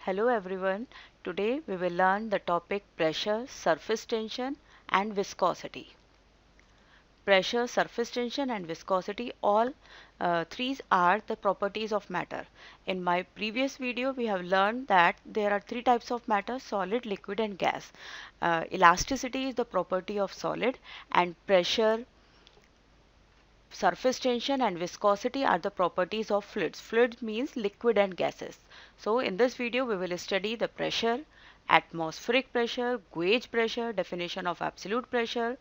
Hello everyone. Today we will learn the topic pressure, surface tension and viscosity. Pressure, surface tension and viscosity, all three are the properties of matter. In my previous video we have learned that there are three types of matter: solid, liquid and gas. Elasticity is the property of solid, and pressure, surface tension and viscosity are the properties of fluids. Fluid means liquid and gases. So in this video we will study the pressure, atmospheric pressure, gauge pressure, definition of absolute pressure,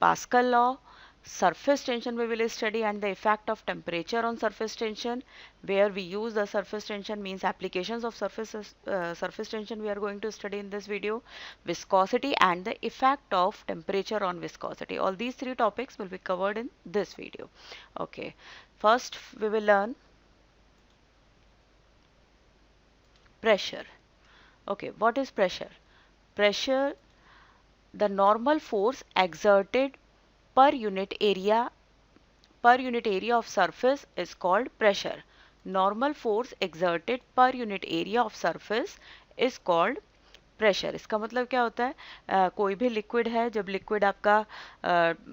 Pascal law, surface tension we will study, and the effect of temperature on surface tension. Where we use the surface tension means applications of surface tension we are going to study in this video. Viscosity and the effect of temperature on viscosity. All these three topics will be covered in this video. Okay, first we will learn pressure. Okay, what is pressure? Pressure, the normal force exerted per unit area of surface is called pressure. Normal force exerted per unit area of surface is called pressure. इसका मतलब क्या होता है, कोई भी liquid है, जब liquid आपका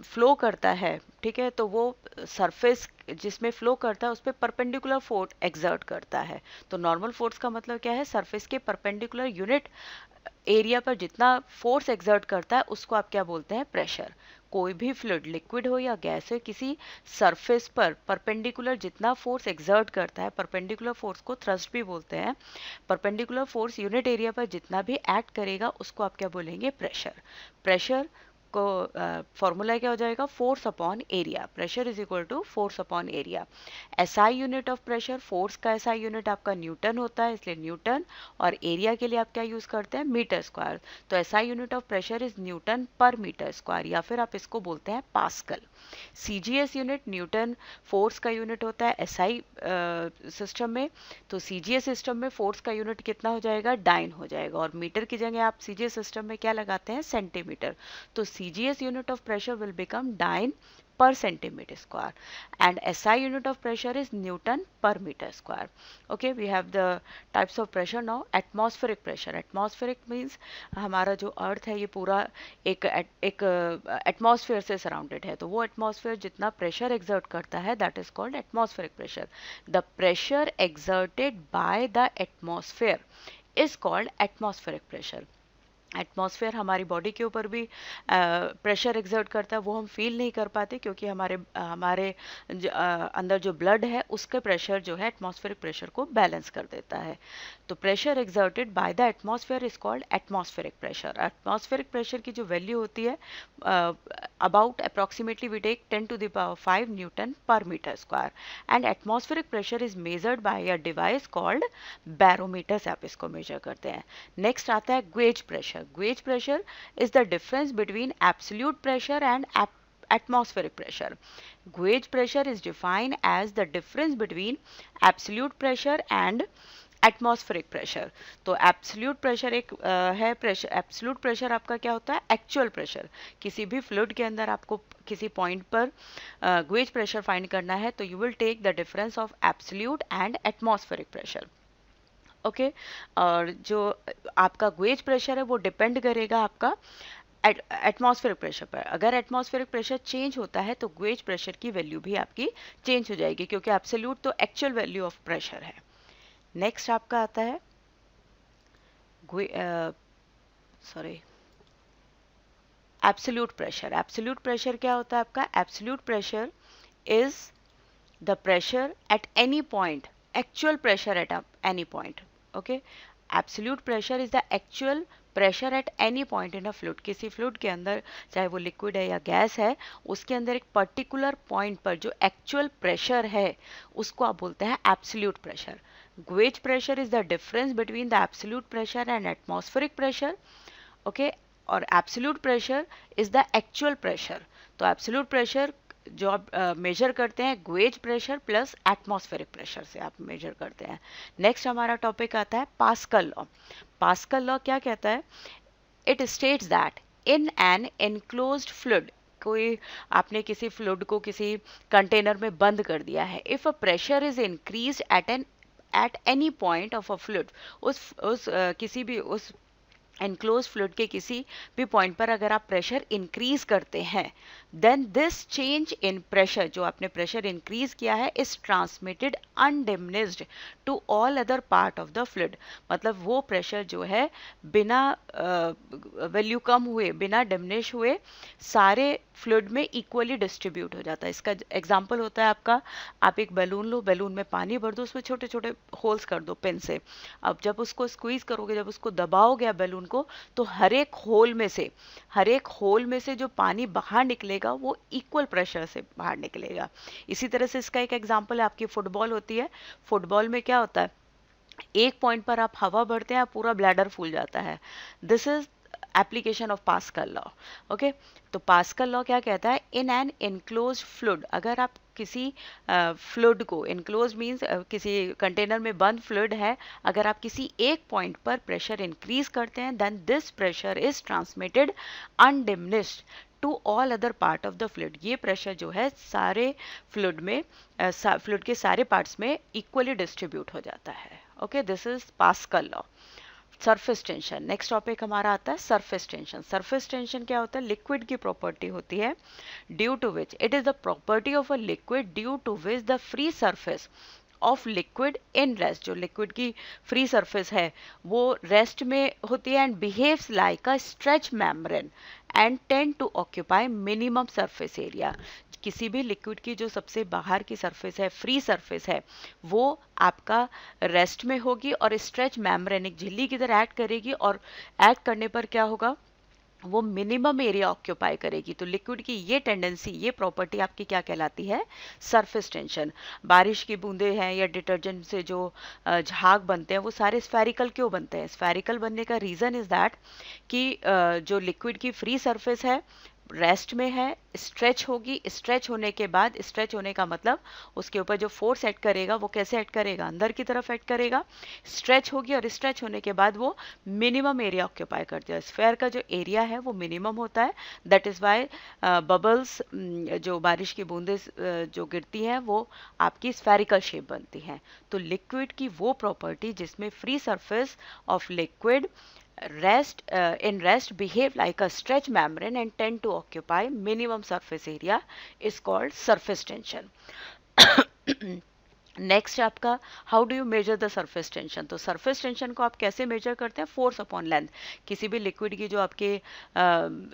फ्लो करता है, ठीक है, तो वो सरफेस जिसमें फ्लो करता है उस पर परपेंडिकुलर फोर्स एक्सर्ट करता है. तो नॉर्मल फोर्स का मतलब क्या है, सरफेस के परपेंडिकुलर यूनिट एरिया पर जितना फोर्स एक्सर्ट करता है उसको आप क्या बोलते हैं, प्रेशर. कोई भी फ्लूइड, लिक्विड हो या गैस हो, किसी सरफेस पर परपेंडिकुलर जितना फोर्स एक्सर्ट करता है, परपेंडिकुलर फोर्स को थ्रस्ट भी बोलते हैं, परपेंडिकुलर फोर्स यूनिट एरिया पर जितना भी एक्ट करेगा उसको आप क्या बोलेंगे, प्रेशर. प्रेशर को फॉर्मूला क्या हो जाएगा, force upon area. Pressure is equal to force upon area. SI unit of pressure, force का एसआई यूनिट आपका न्यूटन होता है, इसलिए न्यूटन, और एरिया के लिए आप क्या यूज करते हैं, मीटर स्क्वायर. तो SI unit of pressure is Newton per metre square, या फिर आप इसको बोलते हैं pascal. CGS unit, Newton force का यूनिट होता है एसआई सिस्टम में, तो सीजीएस सिस्टम में फोर्स का यूनिट कितना हो जाएगा, डाइन हो जाएगा, और मीटर की जगह आप सीजीएस सिस्टम में क्या लगाते हैं, सेंटीमीटर. तो CGS unit of pressure will become dyne per centimeter square, and SI unit of pressure is Newton per meter square. Okay, we have the types of pressure now. Atmospheric pressure. Atmospheric means हमारा जो अर्थ है ये पूरा एक atmosphere से surrounded है, तो वो एटमॉस्फेयर जितना प्रेशर एक्सर्ट करता है that is called atmospheric pressure. The pressure exerted by the atmosphere is called atmospheric pressure. Atmosphere हमारी बॉडी के ऊपर भी प्रेशर एक्सर्ट करता है, वो हम फील नहीं कर पाते क्योंकि हमारे अंदर जो ब्लड है उसके प्रेशर जो है एटमॉस्फेरिक प्रेशर को बैलेंस कर देता है. तो pressure exerted by the atmosphere is called atmospheric pressure. Atmospheric pressure की जो वैल्यू होती है about approximately we take 10 to the power 5 newton per metre square, and atmospheric pressure is measured by a device called barometer से आप इसको measure करते हैं. Next आता है gauge pressure. Gauge pressure is the difference between absolute pressure and atmospheric pressure. Gauge pressure is defined as the difference between absolute pressure and atmospheric pressure. तो absolute pressure एक है प्रेशर. एब्सोल्यूट प्रेशर आपका क्या होता है, actual pressure. किसी भी fluid के अंदर आपको किसी पॉइंट पर गेज प्रेशर फाइंड करना है तो you will take the difference of absolute and atmospheric pressure. Okay, और जो आपका गेज प्रेशर है वो डिपेंड करेगा आपका एटमॉस्फेरिक प्रेशर पर. अगर एटमॉस्फेरिक प्रेशर चेंज होता है तो गेज प्रेशर की वैल्यू भी आपकी चेंज हो जाएगी, क्योंकि एब्सोल्यूट तो एक्चुअल वैल्यू ऑफ प्रेशर है. नेक्स्ट आपका आता है एब्सोल्यूट प्रेशर. एब्सोल्यूट प्रेशर क्या होता है आपका, absolute pressure is the pressure at any point, actual pressure at any point. Okay, absolute pressure is the actual pressure at any point in a fluid. किसी fluid के अंदर चाहे वो liquid है या gas है, उसके अंदर एक particular point पर जो actual pressure है उसको आप बोलते हैं absolute pressure. Gauge pressure is the difference between the absolute pressure and atmospheric pressure. Okay, और absolute pressure is the actual pressure. तो absolute pressure जो आप मेजर करते हैं gauge pressure plus atmospheric pressure से आप मेजर करते हैं. नेक्स्ट हमारा टॉपिक आता है पास्कल लॉ. पास्कल लॉ क्या कहता है, it states that in an enclosed fluid, कोई आपने किसी फ्लूइड को किसी कंटेनर में बंद कर दिया है, if a pressure is increased at an at any point of a fluid, किसी भी उस एनक्लोज फ्लूइड के किसी भी पॉइंट पर अगर आप प्रेशर इंक्रीज करते हैं, then this change in pressure, जो आपने प्रेशर इंक्रीज किया है, is transmitted undiminished to all other part of the fluid. मतलब वो प्रेशर जो है बिना वैल्यू कम हुए, बिना डिमिनिश हुए सारे फ्लूइड में इक्वली डिस्ट्रीब्यूट हो जाता है। इसका एग्जांपल होता है आपका, आप एक बैलून लो, बैलून में पानी भर दो, उसमें छोटे छोटे होल्स कर दो पेन से। अब जब उसको स्क्वीज करोगे, जब उसको दबाओगे आप बैलून को, तो हर एक होल में से जो पानी बाहर निकलेगा वो इक्वल प्रेशर से बाहर निकलेगा। इसी तरह से इसका एक एग्जांपल है, आपकी फुटबॉल होती है। फुटबॉल में क्या होता है, एक पॉइंट पर आप हवा भरते हैं, पूरा ब्लैडर फूल जाता है। This is application of pascal law. Okay, तो पास्कल लॉ क्या कहता है, इन एन इनक्लोज फ्लूइड, अगर आप किसी फ्लूइड को, इनक्लोज मीन्स किसी कंटेनर में बंद फ्लूइड है, अगर आप किसी एक पॉइंट पर प्रेशर इंक्रीज करते हैं, then this pressure is transmitted undiminished to all other part of the fluid. ये प्रेशर जो है सारे फ्लूइड में, फ्लूइड के सारे पार्ट्स में इक्वली डिस्ट्रीब्यूट हो जाता है। Okay, this is pascal law. Surface tension, next topic हमारा आता है सरफेस टेंशन। सरफेस टेंशन क्या होता है, लिक्विड की प्रॉपर्टी होती है, due to which, it is the property of a liquid due to which the free surface of liquid in rest, जो लिक्विड की फ्री सरफेस है वो रेस्ट में होती है, and behaves like a stretch membrane and tend to occupy minimum surface area. किसी भी liquid की जो सबसे बाहर की सरफेस है, फ्री सरफेस है, वो आपका रेस्ट में होगी और स्ट्रेच मेम्ब्रेन एक झिल्ली की तरह एक्ट करेगी, और एक्ट करने पर क्या होगा, वो मिनिमम एरिया ऑक्यूपाई करेगी। तो लिक्विड की ये टेंडेंसी, ये प्रॉपर्टी आपकी क्या कहलाती है, सरफेस टेंशन। बारिश की बूंदे हैं या डिटर्जेंट से जो झाग बनते हैं, वो सारे स्फेरिकल क्यों बनते हैं, स्फेरिकल बनने का रीजन इज दैट कि जो लिक्विड की फ्री सरफेस है रेस्ट में है, स्ट्रेच होगी, स्ट्रेच होने के बाद, स्ट्रेच होने का मतलब उसके ऊपर जो फोर्स एक्ट करेगा वो कैसे एक्ट करेगा, अंदर की तरफ एक्ट करेगा, स्ट्रेच होगी, और स्ट्रेच होने के बाद वो मिनिमम एरिया ऑक्यूपाई करती है। स्फेयर का जो एरिया है वो मिनिमम होता है, दैट इज वाई बबल्स, जो बारिश की बूंदे जो गिरती हैं वो आपकी स्फेरिकल शेप बनती हैं। तो लिक्विड की वो प्रॉपर्टी जिसमें free surface of liquid in rest behave like a stretch membrane and tend to occupy minimum surface area is called surface tension. Next आपका, how do you measure the surface tension. तो surface tension को आप कैसे major करते हैं, force upon length. किसी भी liquid की जो आपके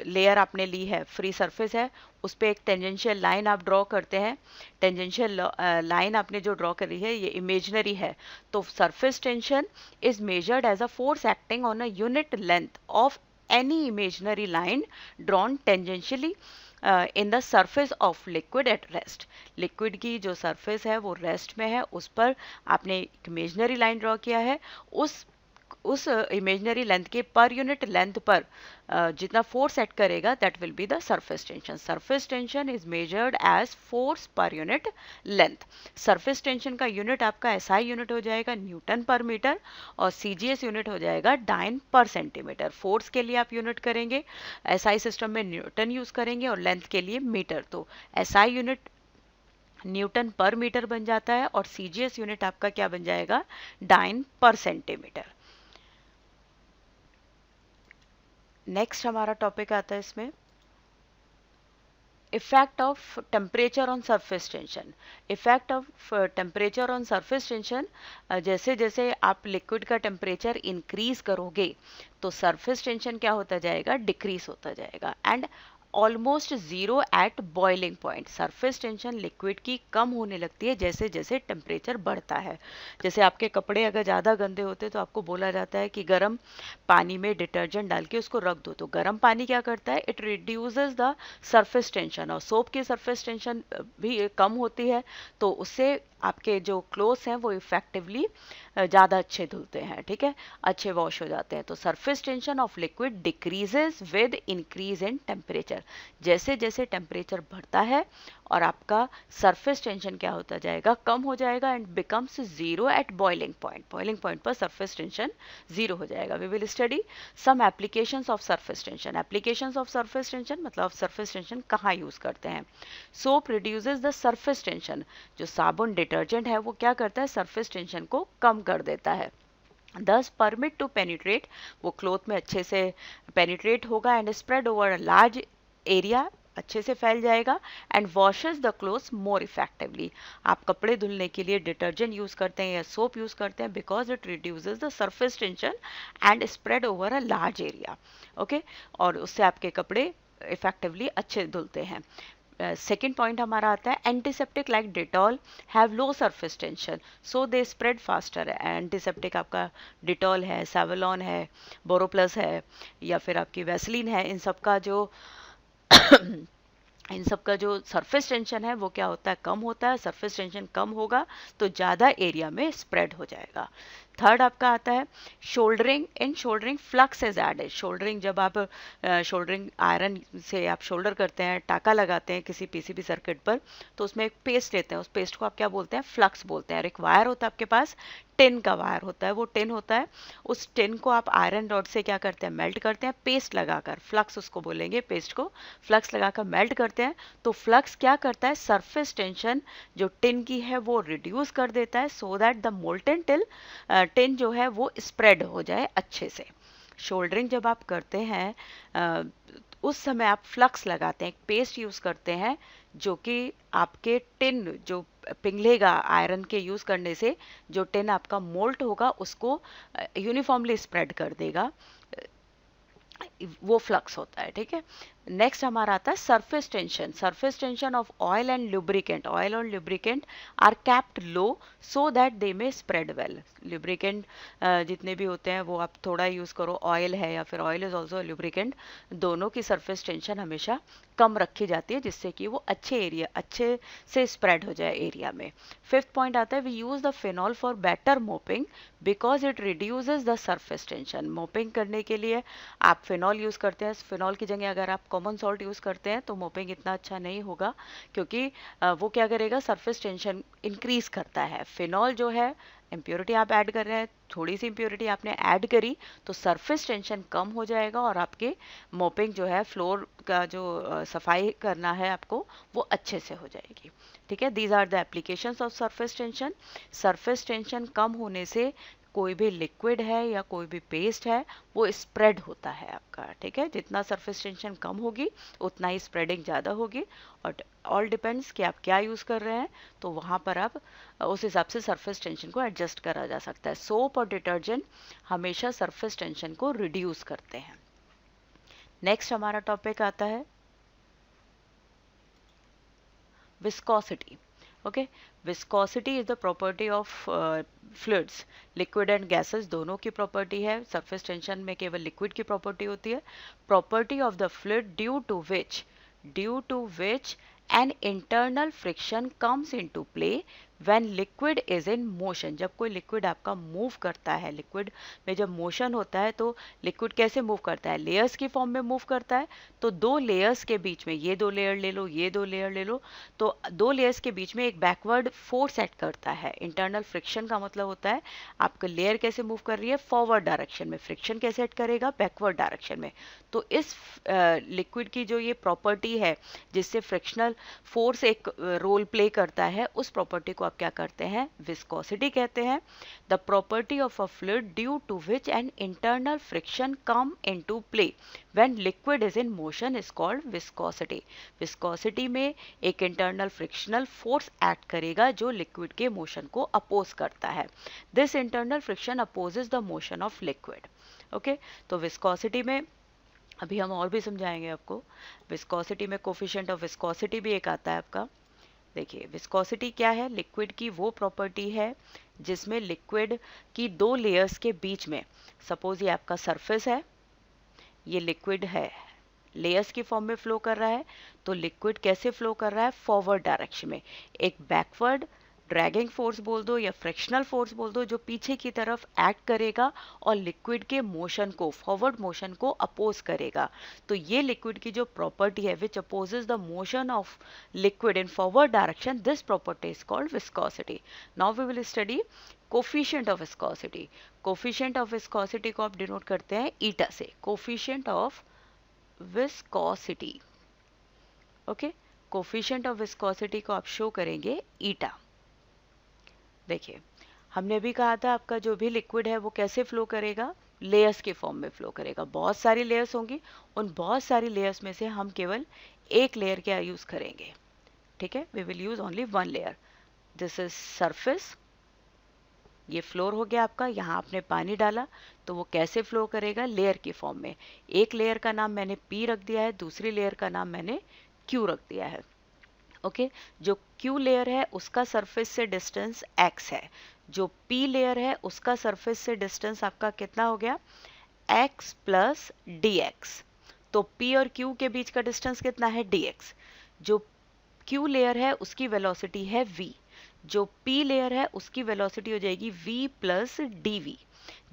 लेयर आपने ली है, फ्री सरफेस है, उस पर एक टेंजेंशियल लाइन आप ड्रॉ करते हैं। टेंजेंशियल लाइन आपने जो ड्रॉ करी है ये इमेजनरी है, तो surface tension is measured as a force acting on a unit length of any imaginary line drawn tangentially in the surface of liquid at rest. Liquid की जो सरफेस है वो रेस्ट में है, उस पर आपने एक इमेजनरी लाइन ड्रॉ किया है, उस इमेजनरी लेंथ के पर यूनिट लेंथ पर जितना फोर्स एक्ट करेगा that will be the surface tension. Surface tension is measured as force per unit length. Surface tension का यूनिट आपका एसआई यूनिट हो जाएगा न्यूटन पर मीटर, और सीजीएस यूनिट हो जाएगा डाइन पर सेंटीमीटर। फोर्स के लिए आप यूनिट करेंगे, एसआई सिस्टम में न्यूटन यूज करेंगे, और लेंथ के लिए मीटर, तो SI unit Newton per metre बन जाता है, और सीजीएस यूनिट आपका क्या बन जाएगा, डाइन पर सेंटीमीटर। नेक्स्ट हमारा टॉपिक आता है इसमें, effect of temperature on surface tension. Effect of temperature on surface tension, जैसे जैसे आप लिक्विड का टेम्परेचर इंक्रीज करोगे तो सरफेस टेंशन क्या होता जाएगा, डिक्रीज होता जाएगा, and almost zero at boiling point. Surface tension liquid की कम होने लगती है जैसे जैसे टेम्परेचर बढ़ता है। जैसे आपके कपड़े अगर ज़्यादा गंदे होते तो आपको बोला जाता है कि गर्म पानी में डिटर्जेंट डाल के उसको रख दो, तो गर्म पानी क्या करता है, it reduces the surface tension, और सोप की सरफेस टेंशन भी कम होती है, तो उससे आपके जो क्लोथ्स हैं वो इफेक्टिवली ज़्यादा अच्छे धुलते हैं, ठीक है, अच्छे वॉश हो जाते हैं। तो surface tension of liquid decreases with increase in temperature. pressure. जैसे जैसे टेम्परेचर बढ़ता है और आपका सरफेस टेंशन क्या होता जाएगा, कम हो जाएगा and becomes zero at boiling point. Boiling point पर सरफेस टेंशन जीरो हो जाएगा. We will study some applications of surface tension. Applications of surface tension मतलब सरफेस टेंशन कहाँ यूज करते हैं. Soap reduces the surface tension. जो साबुन detergent है वो क्या करता है, सरफेस टेंशन को कम कर देता है. दस परमिट टू पेनिट्रेट, वो क्लोथ में अच्छे से पेनिट्रेट होगा and spread over a large area, अच्छे से फैल जाएगा. And washes the clothes more effectively. आप कपड़े धुलने के लिए डिटर्जेंट यूज करते हैं या सोप यूज करते हैं because it reduces the surface tension and spread over a large area. Okay, और उससे आपके कपड़े इफेक्टिवली अच्छे धुलते हैं. सेकेंड पॉइंट हमारा आता है antiseptic like Dettol have low surface tension so they spread faster. Antiseptic आपका डिटॉल है, सेवलॉन है, बोरोप्लस है या फिर आपकी वैसलीन है, इन सब का जो सरफेस टेंशन है वो क्या होता है, कम होता है. सरफेस टेंशन कम होगा तो ज़्यादा एरिया में स्प्रेड हो जाएगा. थर्ड आपका आता है soldering. In soldering flux is added. Soldering जब आप शोल्डरिंग आयरन से आप शोल्डर करते हैं, टाका लगाते हैं किसी पीसीबी सर्किट पर, तो उसमें एक पेस्ट लेते हैं. उस पेस्ट को आप क्या बोलते हैं, फ्लक्स बोलते हैं. और एक वायर होता है आपके पास, टिन का वायर होता है, वो टिन होता है. उस टिन को आप आयरन रॉड से क्या करते हैं, मेल्ट करते हैं पेस्ट लगाकर. फ्लक्स उसको बोलेंगे, पेस्ट को फ्लक्स लगाकर मेल्ट करते हैं. तो फ्लक्स क्या करता है, सरफेस टेंशन जो टिन की है वो रिड्यूस कर देता है so that the molten tin जो है वो स्प्रेड हो जाए अच्छे से. शोल्डरिंग जब आप करते हैं उस समय आप फ्लक्स लगाते हैं, एक पेस्ट यूज करते हैं जो कि आपके टिन जो पिघलेगा आयरन के यूज करने से, जो टिन आपका मोल्ट होगा उसको यूनिफॉर्मली स्प्रेड कर देगा. वो फ्लक्स होता है. ठीक है, नेक्स्ट हमारा आता है surface tension. Surface tension of oil and lubricant. Oil और lubricant are capped low so that they may spread well. Lubricant जितने भी होते हैं वो आप थोड़ा यूज करो, ऑयल है या फिर ऑयल इज ऑल्सो लुब्रिकेंट, दोनों की सरफेस टेंशन हमेशा कम रखी जाती है जिससे कि वो अच्छे से स्प्रेड हो जाए एरिया में. फिफ्थ पॉइंट आता है we use the phenol for better mopping because it reduces the surface tension. Mopping करने के लिए आप फिनॉल यूज करते हैं. फिनॉल की जगह अगर आप कॉमन सॉल्ट यूज करते हैं तो मोपिंग इतना अच्छा नहीं होगा क्योंकि वो क्या करेगा, सरफेस टेंशन इंक्रीज करता है. फिनॉल जो है, इम्प्योरिटी आप ऐड कर रहे हैं, थोड़ी सी इम्प्योरिटी आपने ऐड करी तो सरफेस टेंशन कम हो जाएगा और आपके मोपिंग जो है, फ्लोर का जो सफाई करना है आपको, वो अच्छे से हो जाएगी. ठीक है, these are the applications of surface tension. Surface tension कम होने से कोई भी लिक्विड है या कोई भी पेस्ट है वो स्प्रेड होता है आपका. ठीक है, जितना सरफेस टेंशन कम होगी उतना ही स्प्रेडिंग ज़्यादा होगी. और ऑल डिपेंड्स कि आप क्या यूज़ कर रहे हैं, तो वहाँ पर आप उस हिसाब से सरफेस टेंशन को एडजस्ट करा जा सकता है. सोप और डिटर्जेंट हमेशा सरफेस टेंशन को रिड्यूस करते हैं. नेक्स्ट हमारा टॉपिक आता है viscosity. Okay, viscosity is the property of fluids. Liquid and gases दोनों की प्रॉपर्टी है. सरफेस टेंशन में केवल लिक्विड की प्रॉपर्टी होती है. Property of the fluid due to which an internal friction comes into play when liquid is in motion. जब कोई लिक्विड आपका मूव करता है, लिक्विड में जब मोशन होता है तो लिक्विड कैसे मूव करता है, लेयर्स की फॉर्म में मूव करता है. तो दो लेयर्स के बीच में, ये दो लेयर ले लो, ये दो लेयर ले लो, तो दो लेयर्स के बीच में एक बैकवर्ड फोर्स एक्ट करता है. इंटरनल फ्रिक्शन का मतलब होता है आपका लेयर कैसे मूव कर रही है, फॉरवर्ड डायरेक्शन में. फ्रिक्शन कैसे एक्ट करेगा, बैकवर्ड डायरेक्शन में. तो इस लिक्विड की जो ये प्रॉपर्टी है जिससे फ्रिक्शनल फोर्स एक रोल प्ले करता है, उस प्रॉपर्टी को आप क्या करते हैं, विस्कोसिटी कहते हैं. The property of a fluid due to which an internal friction come into play when liquid is in motion is called viscosity. Viscosity में एक इंटरनल फ्रिक्शनल फोर्स एक्ट करेगा जो लिक्विड के मोशन को अपोज करता है. This internal friction opposes the motion of liquid. Okay, तो viscosity में अभी हम और भी समझाएंगे आपको. विस्कोसिटी में कोफिशिएंट ऑफ विस्कोसिटी भी एक आता है आपका. देखिए, विस्कोसिटी क्या है, लिक्विड की वो प्रॉपर्टी है जिसमें लिक्विड की दो लेयर्स के बीच में, सपोज ये आपका सरफेस है, ये लिक्विड है, लेयर्स की फॉर्म में फ्लो कर रहा है, तो लिक्विड कैसे फ्लो कर रहा है, फॉरवर्ड डायरेक्शन में. एक बैकवर्ड ड्रैगिंग फोर्स बोल दो या फ्रिक्शनल फोर्स बोल दो, जो पीछे की तरफ एक्ट करेगा और लिक्विड के मोशन को, फॉरवर्ड मोशन को अपोज करेगा। तो ये लिक्विड की जो प्रॉपर्टी है which opposes the motion of liquid in forward direction, this property is called viscosity. Now we will study coefficient of viscosity. Coefficient of viscosity को आप डिनोट करते हैं ईटा से, coefficient of viscosity. Okay, coefficient of viscosity को आप show करेंगे ईटा। देखिए, हमने भी कहा था आपका जो भी लिक्विड है वो कैसे फ्लो करेगा, लेयर्स के फॉर्म में फ्लो करेगा। बहुत सारी लेयर्स होंगी, उन बहुत सारी लेयर्स में से हम केवल एक लेयर क्या यूज करेंगे, ठीक है, we will use only one layer. This is surface, ये फ्लोर हो गया आपका, यहाँ आपने पानी डाला तो वो कैसे फ्लो करेगा, लेयर की फॉर्म में। एक लेयर का नाम मैंने पी रख दिया है, दूसरी लेयर का नाम मैंने क्यू रख दिया है। ओके, जो क्यू लेयर है उसका सरफेस से डिस्टेंस x है, जो पी लेयर है उसका सरफेस से डिस्टेंस आपका कितना हो गया, x प्लस dx। तो p और q के बीच का डिस्टेंस कितना है, dx। जो q लेयर है उसकी वेलोसिटी है v, जो p लेयर है उसकी वेलोसिटी हो जाएगी v प्लस dv।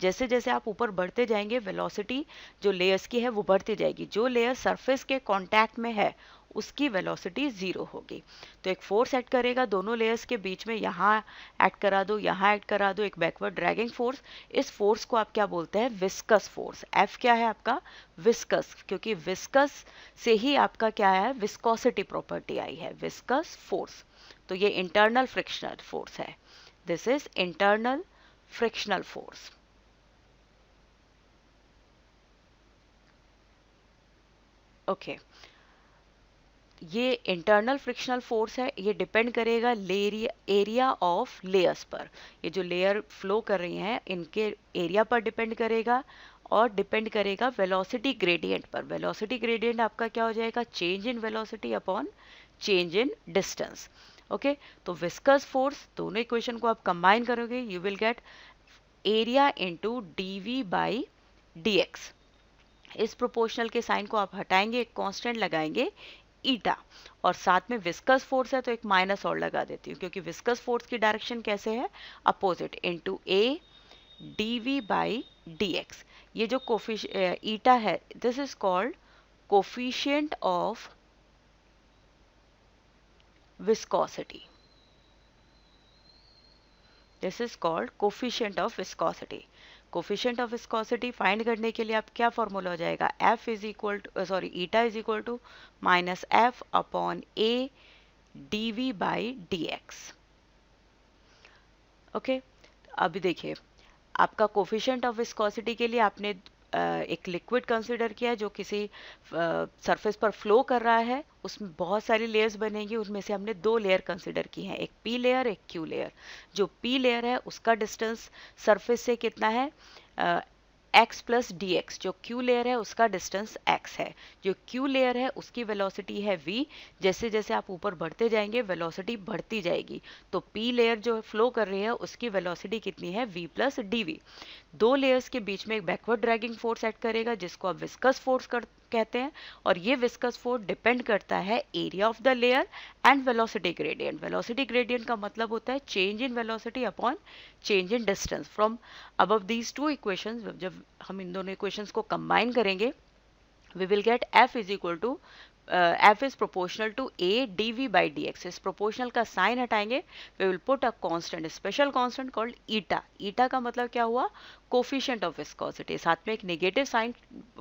जैसे जैसे आप ऊपर बढ़ते जाएंगे वेलोसिटी जो लेयर्स की है वो बढ़ती जाएगी। जो लेयर सरफेस के कांटेक्ट में है उसकी वेलोसिटी 0 होगी। तो एक फोर्स एक्ट करेगा दोनों लेयर्स के बीच में, यहाँ एक्ट करा दो, यहाँ एक्ट करा दो, एक बैकवर्ड ड्रैगिंग फोर्स। इस फोर्स को आप क्या बोलते हैं, विस्कस फोर्स। F क्या है आपका, विस्कस, क्योंकि विस्कस से ही आपका क्या है, विस्कोसिटी प्रॉपर्टी आई है, विस्कस फोर्स। तो ये इंटरनल फ्रिक्शनल फोर्स है, this is internal frictional force. Okay, ये इंटरनल फ्रिक्शनल फोर्स है, ये डिपेंड करेगा एरिया ऑफ लेयर्स पर। ये जो लेयर फ्लो कर रही हैं इनके एरिया पर डिपेंड करेगा, और डिपेंड करेगा वेलोसिटी ग्रेडियंट पर। वेलोसिटी ग्रेडियंट आपका क्या हो जाएगा, change in velocity upon change in distance. Okay, तो विस्कस फोर्स, दोनों इक्वेशन को आप कंबाइन करोगे, you will get area into dv by dx। इस प्रोपोर्शनल के साइन को आप हटाएंगे, एक कांस्टेंट लगाएंगे ईटा, और साथ में विस्कस फोर्स है तो एक माइनस और लगा देती हूँ, क्योंकि विस्कस फोर्स की डायरेक्शन कैसे है, opposite, into a dv by dx। ये जो ईटा है this is called coefficient of viscosity, this is called coefficient of viscosity. Coefficient of viscosity find करने के लिए आप क्या फॉर्मूला हो जाएगा, F is equal to sorry eta is equal to minus F upon A dV by dx। Okay, अभी देखिए, आपका कोफिशिएंट ऑफ विस्कोसिटी के लिए आपने एक लिक्विड कंसीडर किया जो किसी सरफेस पर फ्लो कर रहा है, उसमें बहुत सारी लेयर्स बनेंगी, उसमें से हमने दो लेयर कंसीडर की हैं, एक पी लेयर एक क्यू लेयर। जो पी लेयर है उसका डिस्टेंस सरफेस से कितना है, x प्लस डी एक्स। जो क्यू लेयर है उसका डिस्टेंस x है। जो क्यू लेयर है उसकी वेलोसिटी है v। जैसे जैसे आप ऊपर बढ़ते जाएंगे वेलोसिटी बढ़ती जाएगी, तो p लेयर जो फ्लो कर रही है उसकी वेलोसिटी कितनी है, v प्लस डी वी। दो लेयर्स के बीच में एक बैकवर्ड ड्रैगिंग फोर्स एक्ट करेगा जिसको आप विस्कस फोर्स कहते हैं, और ये विस्कस फोर्स डिपेंड करता है area of the layer and velocity gradient. Velocity gradient का मतलब होता है change in velocity upon change in distance from above these two equations. जब हम इन दोनों इक्वेशंस को कंबाइन करेंगे we will get F is equal to F is proportional to A dV by dx। इस proportional का साइन हटाएंगे, we will put a constant, special constant called eta। eta का मतलब क्या हुआ, कोफिशिएंट ऑफ विस्कोसिटी। साथ में एक नेगेटिव साइन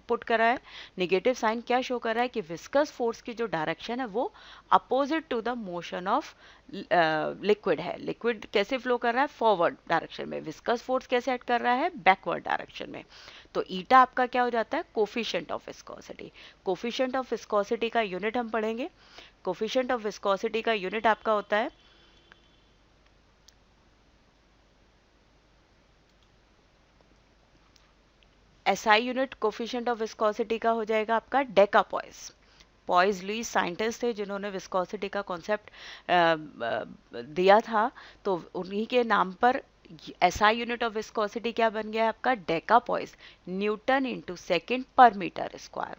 पुट करा है। नेगेटिव साइन क्या शो कर रहा है कि विस्कस फोर्स की जो डायरेक्शन है वो opposite to the motion of liquid है। लिक्विड कैसे फ्लो कर रहा है, फॉरवर्ड डायरेक्शन में, विस्कस फोर्स कैसे एक्ट कर रहा है, बैकवर्ड डायरेक्शन में। तो ईटा आपका क्या हो जाता है, coefficient of viscosity. Coefficient of viscosity का यूनिट हम पढ़ेंगे। कोफिशिएंट ऑफ विस्कोसिटी का यूनिट आपका होता है SI unit coefficient of viscosity का हो जाएगा आपका deca poise. Poise Louis scientist थे जिन्होंने विस्कोसिटी का कॉन्सेप्ट दिया था, तो उन्हीं के नाम पर SI यूनिट ऑफ विस्कोसिटी क्या बन गया आपका, deca poised, Newton into second पर मीटर स्क्वायर।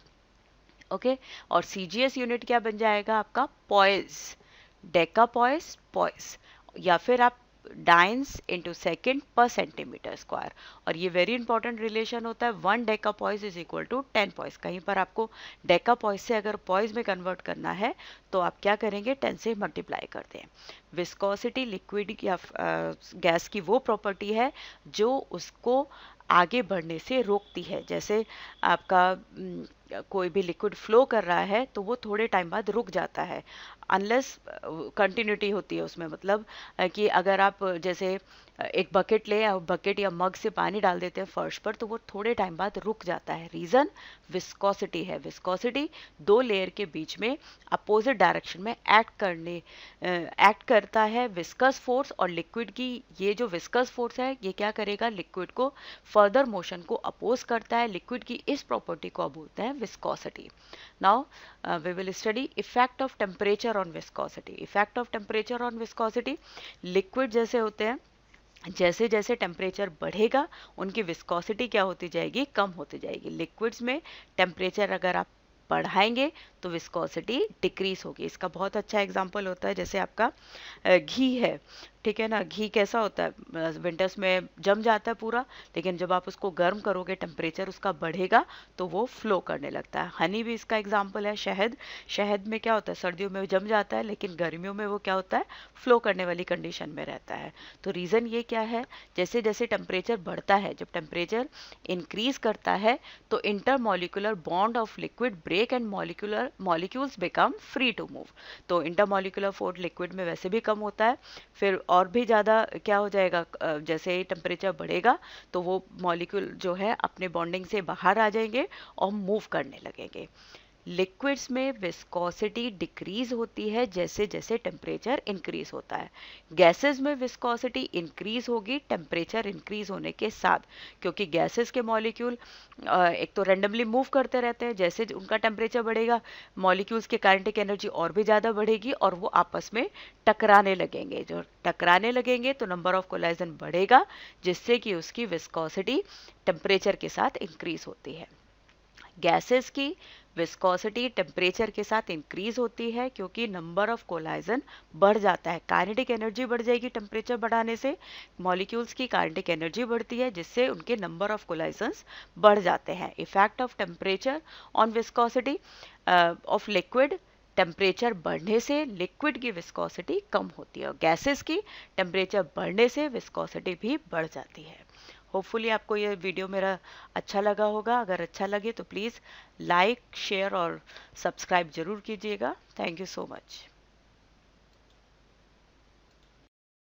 ओके, और CGS यूनिट क्या बन जाएगा आपका, पॉइस, डेका पॉइस, पॉइस। या फिर आप डाइन्स इंटू सेकेंड पर सेंटीमीटर स्क्वायर। और ये वेरी इंपॉर्टेंट रिलेशन होता है, 1 डेकापॉइस इज इक्वल टू 10 पॉइस। कहीं पर आपको डेकापॉइस से अगर पॉइस में कन्वर्ट करना है तो आप क्या करेंगे, 10 से मल्टीप्लाई करते हैं। विस्कोसिटी लिक्विड या गैस की वो प्रॉपर्टी है जो उसको आगे बढ़ने से रोकती है। जैसे आपका कोई भी लिक्विड फ्लो कर रहा है तो वो थोड़े टाइम बाद रुक जाता है, अनलेस कंटिन्यूटी होती है उसमें। मतलब कि अगर आप जैसे एक बकेट ले, बकेट या मग से पानी डाल देते हैं फर्श पर, तो वो थोड़े टाइम बाद रुक जाता है। रीजन विस्कोसिटी है। विस्कोसिटी दो लेयर के बीच में अपोजिट डायरेक्शन में एक्ट करता है। विस्कस फोर्स और लिक्विड की, ये जो विस्कस फोर्स है ये क्या करेगा, लिक्विड को फर्दर मोशन को अपोज करता है। लिक्विड की इस प्रॉपर्टी को बोलते हैं viscosity. Now we will study effect of temperature on viscosity. Effect of temperature on viscosity, liquid जैसे होते हैं, जैसे जैसे टेम्परेचर बढ़ेगा उनकी विस्कोसिटी क्या होती जाएगी, कम होती जाएगी। लिक्विड्स में टेम्परेचर अगर आप बढ़ाएंगे तो विस्कोसिटी डिक्रीज होगी। इसका बहुत अच्छा एग्जांपल होता है, जैसे आपका घी है, ठीक है ना। घी कैसा होता है, विंटर्स में जम जाता है पूरा, लेकिन जब आप उसको गर्म करोगे टेम्परेचर उसका बढ़ेगा तो वो फ्लो करने लगता है। हनी भी इसका एग्जांपल है। शहद, शहद में क्या होता है, सर्दियों में जम जाता है लेकिन गर्मियों में वो क्या होता है, फ्लो करने वाली कंडीशन में रहता है। तो रीज़न ये क्या है, जैसे जैसे टेम्परेचर बढ़ता है, जब टेम्परेचर इंक्रीज करता है तो intermolecular bond of liquid break and molecules become free to move. तो इंटरमॉलिक्यूलर फोर्स लिक्विड में वैसे भी कम होता है, फिर और भी ज़्यादा क्या हो जाएगा, जैसे टेम्परेचर बढ़ेगा तो वो मॉलिक्यूल जो है अपने बॉन्डिंग से बाहर आ जाएंगे और मूव करने लगेंगे। लिक्विड्स में विस्कोसिटी डिक्रीज होती है जैसे जैसे टेम्परेचर इंक्रीज होता है। गैसेस में विस्कोसिटी इंक्रीज होगी टेम्परेचर इंक्रीज होने के साथ, क्योंकि गैसेस के मॉलिक्यूल एक तो रैंडमली मूव करते रहते हैं। जैसे उनका टेम्परेचर बढ़ेगा, मॉलिक्यूल्स की काइनेटिक एनर्जी और भी ज़्यादा बढ़ेगी और वो आपस में टकराने लगेंगे। जो टकराने लगेंगे तो नंबर ऑफ कोलाइजन बढ़ेगा, जिससे कि उसकी विस्कोसिटी टेम्परेचर के साथ इंक्रीज होती है। गैसेस की विस्कोसिटी टेम्परेचर के साथ इंक्रीज होती है क्योंकि नंबर ऑफ कोलाइजन बढ़ जाता है। काइनेटिक एनर्जी बढ़ जाएगी टेम्परेचर बढ़ाने से, मॉलिक्यूल्स की काइनेटिक एनर्जी बढ़ती है जिससे उनके नंबर ऑफ कोलाइजन्स बढ़ जाते हैं। Effect of temperature on viscosity of liquid, temperature बढ़ने से लिक्विड की विस्कोसिटी कम होती है और गैसेस की टेम्परेचर बढ़ने से विस्कोसिटी भी बढ़ जाती है। होपफुली आपको ये वीडियो मेरा अच्छा लगा होगा। अगर अच्छा लगे तो प्लीज़ लाइक, शेयर और सब्सक्राइब जरूर कीजिएगा। Thank you so much.